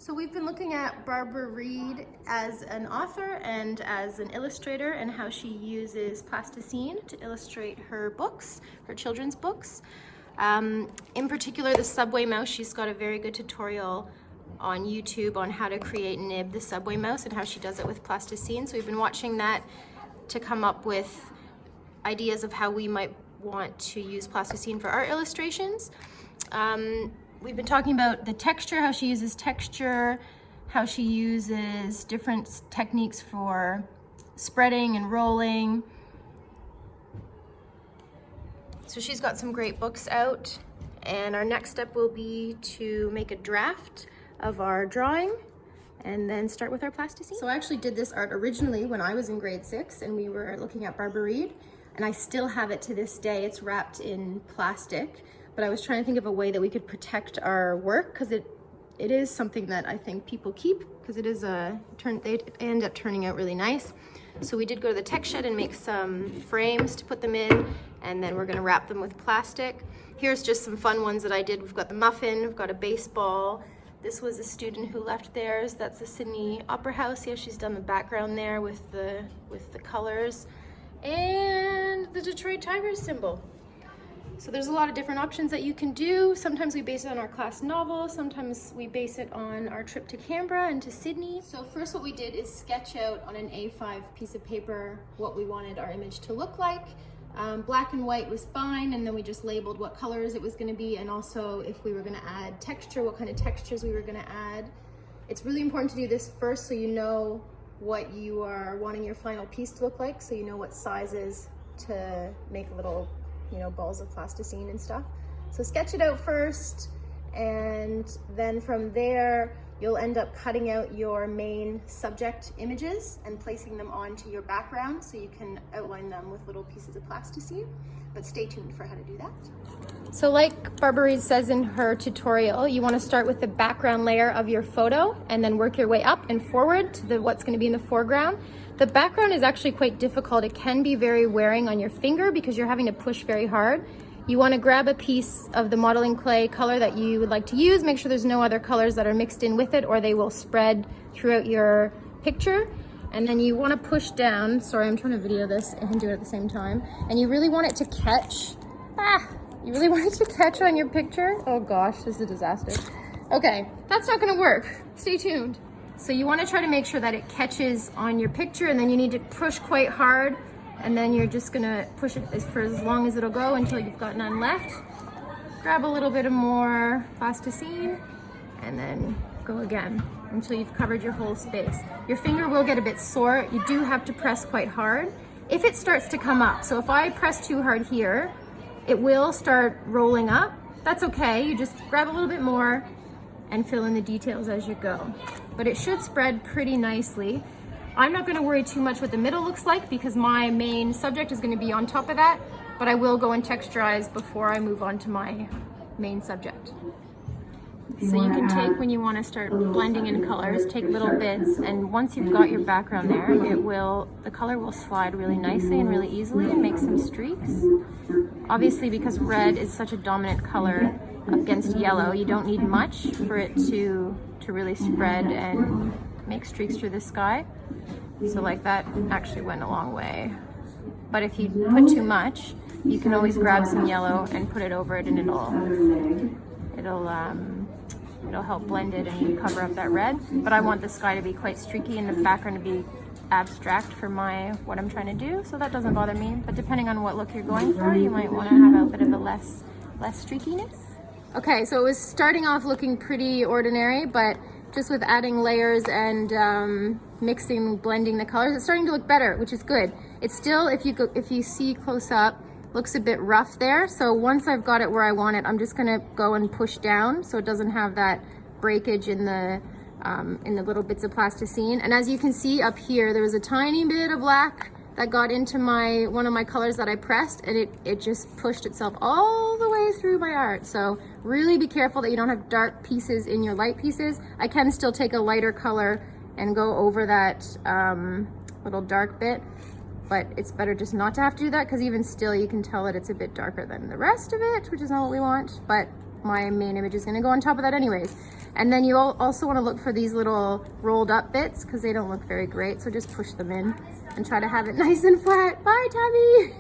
So we've been looking at Barbara Reed as an author and as an illustrator and how she uses plasticine to illustrate her books, her children's books. In particular, the subway mouse, she's got a very good tutorial on YouTube on how to create Nib, the subway mouse, and how she does it with plasticine. So we've been watching that to come up with ideas of how we might want to use plasticine for our illustrations. We've been talking about the texture, how she uses texture, how she uses different techniques for spreading and rolling. So she's got some great books out, and our next step will be to make a draft of our drawing and then start with our plasticine. So I actually did this art originally when I was in grade 6 and we were looking at Barbara Reed, and I still have it to this day. It's wrapped in plastic. But I was trying to think of a way that we could protect our work, because it is something that I think people keep, because it is they end up turning out really nice. So we did go to the tech shed and make some frames to put them in, and then we're gonna wrap them with plastic. Here's just some fun ones that I did. We've got the muffin, we've got a baseball. This was a student who left theirs. That's the Sydney Opera House. Yeah, she's done the background there with the colors. And the Detroit Tigers symbol. So there's a lot of different options that you can do. Sometimes we base it on our class novel, sometimes we base it on our trip to Canberra and to Sydney. So first what we did is sketch out on an A5 piece of paper what we wanted our image to look like. Black and white was fine, and then we just labeled what colors it was going to be, and also if we were going to add texture, what kind of textures we were going to add. It's really important to do this first so you know what you are wanting your final piece to look like, so you know what sizes to make little balls of plasticine and stuff. So sketch it out first, and then from there you'll end up cutting out your main subject images and placing them onto your background so you can outline them with little pieces of plasticine. But stay tuned for how to do that. So like Barbara Reed says in her tutorial, you want to start with the background layer of your photo and then work your way up and forward to what's going to be in the foreground. The background is actually quite difficult. It can be very wearing on your finger because you're having to push very hard. You want to grab a piece of the modeling clay color that you would like to use. Make sure there's no other colors that are mixed in with it, or they will spread throughout your picture. And then you want to push down. Sorry, I'm trying to video this and do it at the same time. And you really want it to catch. You really want it to catch on your picture. Oh gosh, this is a disaster. Okay, that's not going to work. Stay tuned. So you want to try to make sure that it catches on your picture, and then you need to push quite hard, and then you're just going to push it for as long as it'll go until you've got none left. Grab a little bit of more plasticine and then go again until you've covered your whole space. Your finger will get a bit sore. You do have to press quite hard if it starts to come up. So if I press too hard here, it will start rolling up. That's okay. You just grab a little bit more and fill in the details as you go. But it should spread pretty nicely. I'm not going to worry too much what the middle looks like because my main subject is going to be on top of that, but I will go and texturize before I move on to my main subject. So you can take, when you want to start blending in colors, take little bits, and once you've got your background there, the color will slide really nicely and really easily and make some streaks. Obviously, because red is such a dominant color against yellow, you don't need much for it to really spread and make streaks through the sky. So like that actually went a long way. But if you put too much, you can always grab some yellow and put it over it, and it'll help blend it and cover up that red. But I want the sky to be quite streaky and the background to be abstract for what I'm trying to do, so that doesn't bother me. But depending on what look you're going for, you might want to have a bit of a less streakiness. Okay, so it was starting off looking pretty ordinary, but just with adding layers and blending the colors, it's starting to look better, which is good. It's still, if you see close up, looks a bit rough there. So once I've got it where I want it, I'm just gonna go and push down so it doesn't have that breakage in the little bits of plasticine. And as you can see up here, there was a tiny bit of black that got into one of my colors that I pressed, and it just pushed itself all the way through my art. So really be careful that you don't have dark pieces in your light pieces. I can still take a lighter color and go over that little dark bit, but it's better just not to have to do that, because even still you can tell that it's a bit darker than the rest of it, which is not what we want. But my main image is gonna go on top of that anyways. And then you also wanna look for these little rolled up bits because they don't look very great. So just push them in and try to have it nice and flat. Bye, Tabby.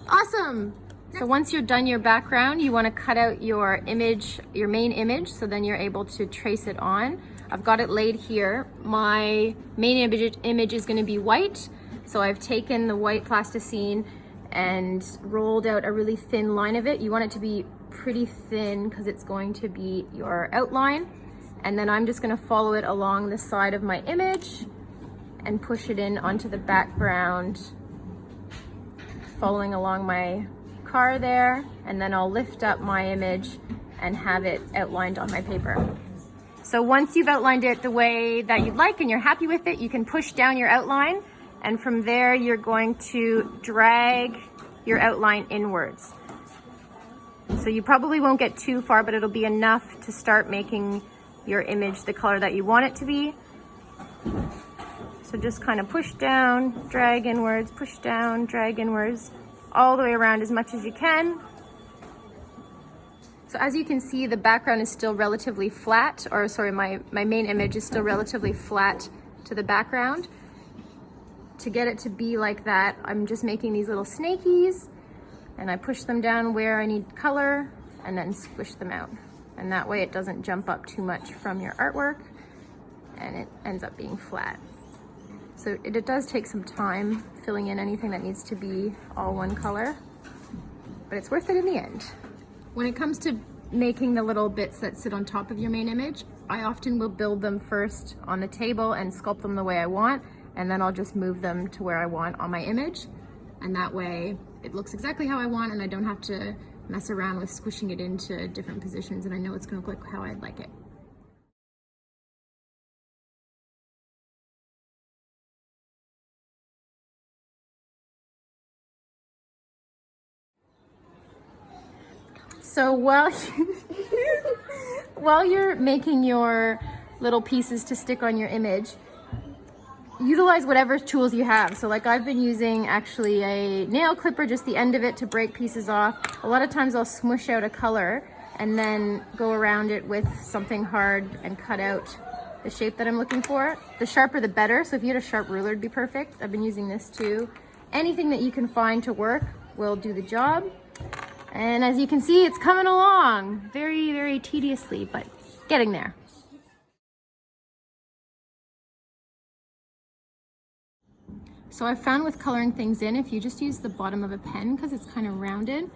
Awesome. So once you're done your background, you wanna cut out your image, your main image, so then you're able to trace it on. I've got it laid here. My main image is gonna be white. So I've taken the white plasticine and rolled out a really thin line of it. You want it to be pretty thin because it's going to be your outline. And then I'm just gonna follow it along the side of my image and push it in onto the background, following along my car there. And then I'll lift up my image and have it outlined on my paper. So once you've outlined it the way that you'd like and you're happy with it, you can push down your outline. And from there, you're going to drag your outline inwards. So you probably won't get too far, but it'll be enough to start making your image the color that you want it to be. So just kind of push down, drag inwards, push down, drag inwards, all the way around as much as you can. So as you can see, the background is still relatively flat, or sorry, my main image is still relatively flat to the background. To get it to be like that, I'm just making these little snakies and I push them down where I need color and then squish them out. And that way it doesn't jump up too much from your artwork and it ends up being flat. So it does take some time filling in anything that needs to be all one color, but it's worth it in the end. When it comes to making the little bits that sit on top of your main image, I often will build them first on the table and sculpt them the way I want, and then I'll just move them to where I want on my image. And that way it looks exactly how I want and I don't have to mess around with squishing it into different positions, and I know it's gonna look like how I'd like it. So while you're making your little pieces to stick on your image, utilize whatever tools you have. So like I've been using actually a nail clipper, just the end of it, to break pieces off. A lot of times I'll smush out a color and then go around it with something hard and cut out the shape that I'm looking for. The sharper the better, so if you had a sharp ruler it'd be perfect. I've been using this too. Anything that you can find to work will do the job. And as you can see, it's coming along very, very tediously, but getting there. So I've found with coloring things in, if you just use the bottom of a pen, because it's kind of rounded,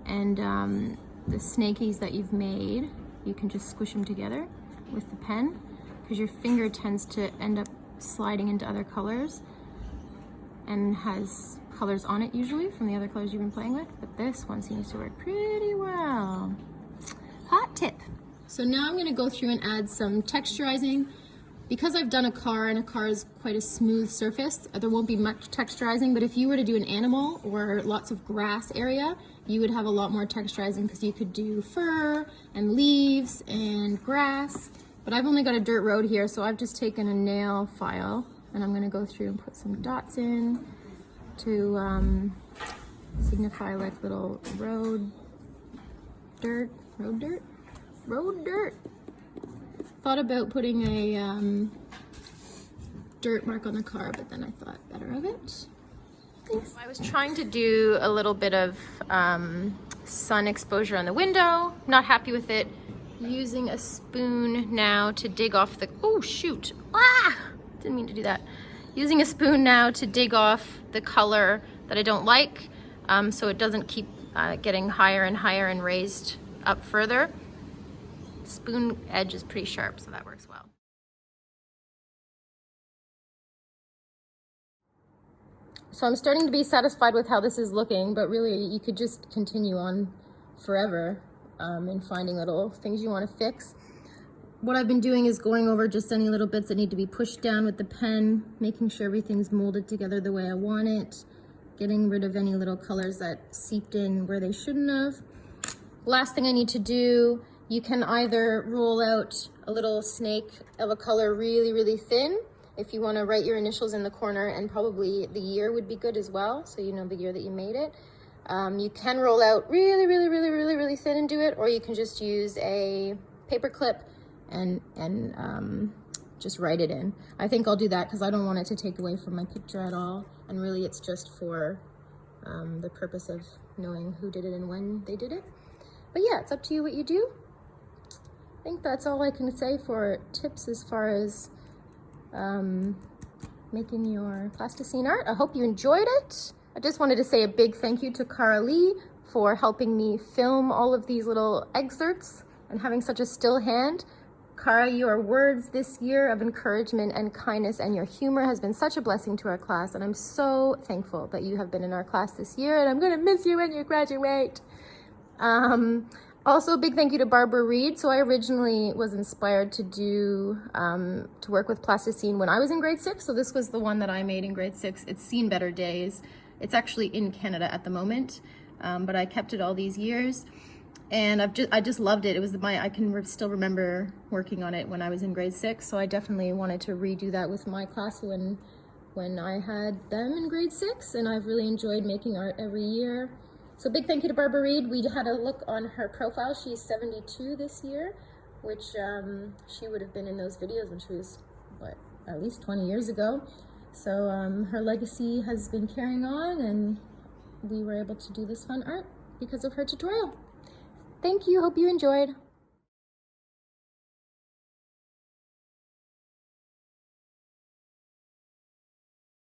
and the snakies that you've made, you can just squish them together with the pen, because your finger tends to end up sliding into other colors and has colors on it usually from the other colors you've been playing with, but this one seems to work pretty well. Hot tip. So now I'm gonna go through and add some texturizing. Because I've done a car and a car is quite a smooth surface, there won't be much texturizing, but if you were to do an animal or lots of grass area, you would have a lot more texturizing because you could do fur and leaves and grass. But I've only got a dirt road here, so I've just taken a nail file and I'm gonna go through and put some dots in to signify like little road dirt. Thought about putting a dirt mark on the car, but then I thought better of it. Thanks. I was trying to do a little bit of sun exposure on the window. Not happy with it. Using a spoon now to dig off the, oh shoot, didn't mean to do that. Using a spoon now to dig off the color that I don't like, so it doesn't keep getting higher and higher and raised up further. Spoon edge is pretty sharp, so that works well. So I'm starting to be satisfied with how this is looking, but really you could just continue on forever and finding little things you want to fix. What I've been doing is going over just any little bits that need to be pushed down with the pen, making sure everything's molded together the way I want it, getting rid of any little colors that seeped in where they shouldn't have. Last thing I need to do, you can either roll out a little snake of a color really, really thin if you want to write your initials in the corner, and probably the year would be good as well, so you know the year that you made it. You can roll out really, really, really, really, really thin and do it, or you can just use a paper clip and just write it in. I think I'll do that because I don't want it to take away from my picture at all. And really it's just for the purpose of knowing who did it and when they did it. But yeah, it's up to you what you do. I think that's all I can say for tips as far as making your plasticine art. I hope you enjoyed it. I just wanted to say a big thank you to Cara Lee for helping me film all of these little excerpts and having such a still hand. Cara, your words this year of encouragement and kindness and your humor has been such a blessing to our class, and I'm so thankful that you have been in our class this year, and I'm gonna miss you when you graduate. Also, a big thank you to Barbara Reed. So I originally was inspired to do, to work with plasticine when I was in grade 6. So this was the one that I made in grade 6. It's seen better days. It's actually in Canada at the moment, but I kept it all these years. And I just loved it. It was I can still remember working on it when I was in grade 6. So I definitely wanted to redo that with my class when I had them in grade 6. And I've really enjoyed making art every year. So big thank you to Barbara Reed. We had a look on her profile. She's 72 this year, which she would have been in those videos when she was, what, at least 20 years ago. So her legacy has been carrying on, and we were able to do this fun art because of her tutorial. Thank you, hope you enjoyed.